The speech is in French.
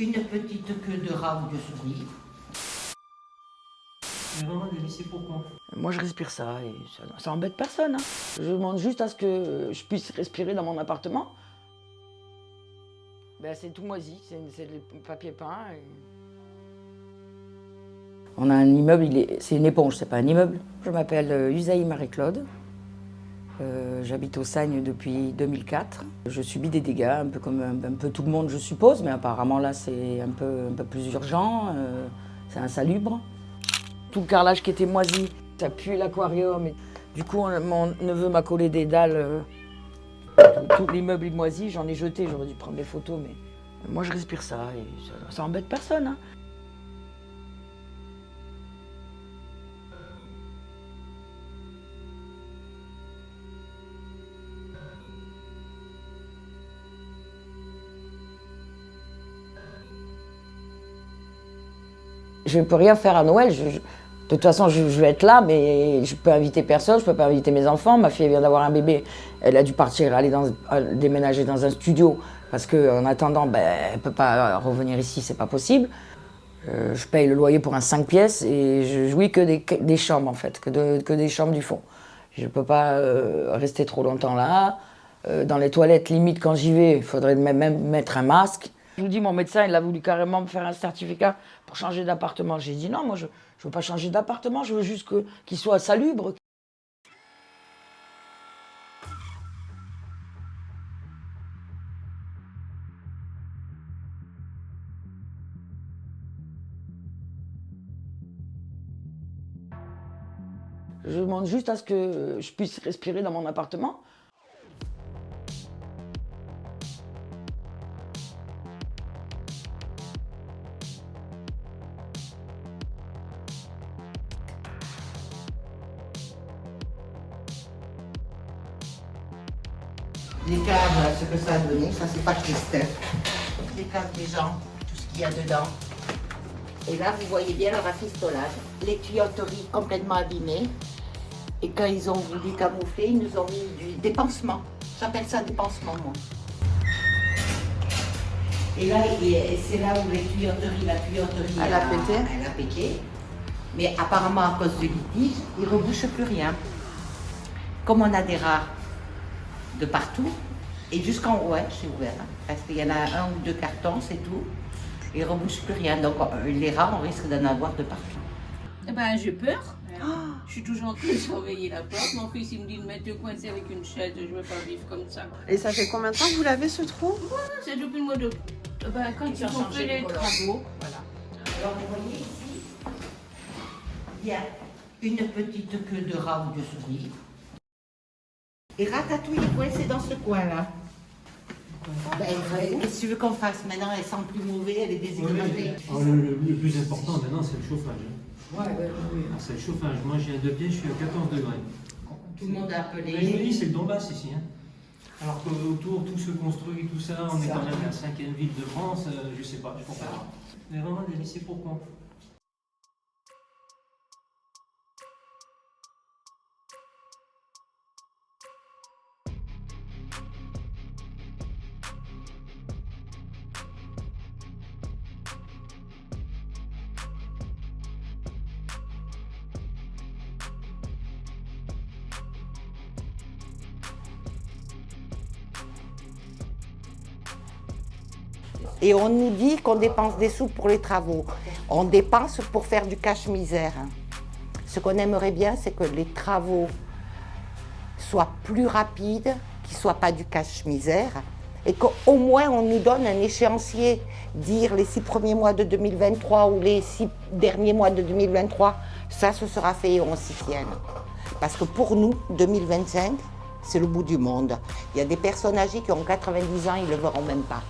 une petite queue de rat ou de souris. Mais vraiment des laisser pour quand? Moi, je respire ça et ça embête personne. Hein. Je demande juste à ce que je puisse respirer dans mon appartement. Ben, c'est tout moisi, c'est le papier peint. Et... On a un immeuble, c'est une éponge, c'est pas un immeuble. Je m'appelle Usaï Marie-Claude. J'habite au Sagne depuis 2004. Je subis des dégâts, un peu comme un peu tout le monde, je suppose, mais apparemment là, c'est un peu plus urgent. C'est insalubre. Tout le carrelage qui était moisi, ça pue l'aquarium. Du coup, mon neveu m'a collé des dalles. Tout l'immeuble est moisi, j'en ai jeté, j'aurais dû prendre des photos, mais moi je respire ça et ça embête personne. Hein. Je ne peux rien faire à Noël. De toute façon, je vais être là, mais je peux inviter personne, je ne peux pas inviter mes enfants. Ma fille vient d'avoir un bébé, elle a dû partir, déménager dans un studio, parce qu'en attendant, elle ne peut pas revenir ici, c'est pas possible. Je paye le loyer pour un 5 pièces et je jouis que des chambres, en fait, que des chambres du fond. Je ne peux pas rester trop longtemps là. Dans les toilettes, limite, quand j'y vais, il faudrait même mettre un masque. Je vous dis, mon médecin, il a voulu carrément me faire un certificat pour changer d'appartement. J'ai dit non, moi je ne veux pas changer d'appartement, je veux juste qu'il soit salubre. Je demande juste à ce que je puisse respirer dans mon appartement. Les caves, ce que ça a donné, ça c'est pas triste. Les caves des gens, tout ce qu'il y a dedans. Et là, vous voyez bien le rafistolage. Les tuyauteries complètement abîmées. Et quand ils ont voulu camoufler, ils nous ont mis des pansements. J'appelle ça des pansements, moi. Et là, c'est là où la tuyauterie Elle a pété. Elle a pété. Mais apparemment, à cause du litige, ils ne rebouchent plus rien. Comme on a des rats de partout, et jusqu'en haut, c'est ouvert. Parce qu'il y en a un ou deux cartons, c'est tout. Ils ne rebouchent plus rien. Donc les rats, on risque d'en avoir de partout. Eh ben, j'ai peur. Je suis toujours en train de surveiller la porte. Mon fils, il me dit de mettre coincé avec une chaise. Je ne veux pas vivre comme ça. Et ça fait combien de temps que vous l'avez ce trou? C'est depuis le mois de... Ben, quand ils ont fait les travaux. Voilà. Alors vous voyez ici, il y a une petite queue de rat ou de souris. Et Ratatouille est coincée dans ce coin-là. Qu'est-ce que tu veux qu'on fasse maintenant? Elle sent plus mauvais, elle est déshydratée. Le plus important maintenant, c'est le chauffage. Ouais. C'est le chauffage. Moi, j'ai un 2 pieds, je suis à 14 degrés. Tout le monde a appelé. Mais je me dis, c'est le Donbass ici. Hein. Alors qu'autour, tout se construit, tout ça, on est quand même la 5e ville de France, je sais pas, je comprends pas. Mais vraiment des laisser pour quand? Et on nous dit qu'on dépense des sous pour les travaux. On dépense pour faire du cache-misère. Ce qu'on aimerait bien, c'est que les travaux soient plus rapides, qu'ils ne soient pas du cache-misère, et qu'au moins on nous donne un échéancier, dire les 6 premiers mois de 2023 ou les 6 derniers mois de 2023, ça se sera fait et on s'y tienne. Parce que pour nous, 2025, c'est le bout du monde. Il y a des personnes âgées qui ont 90 ans, ils ne le verront même pas.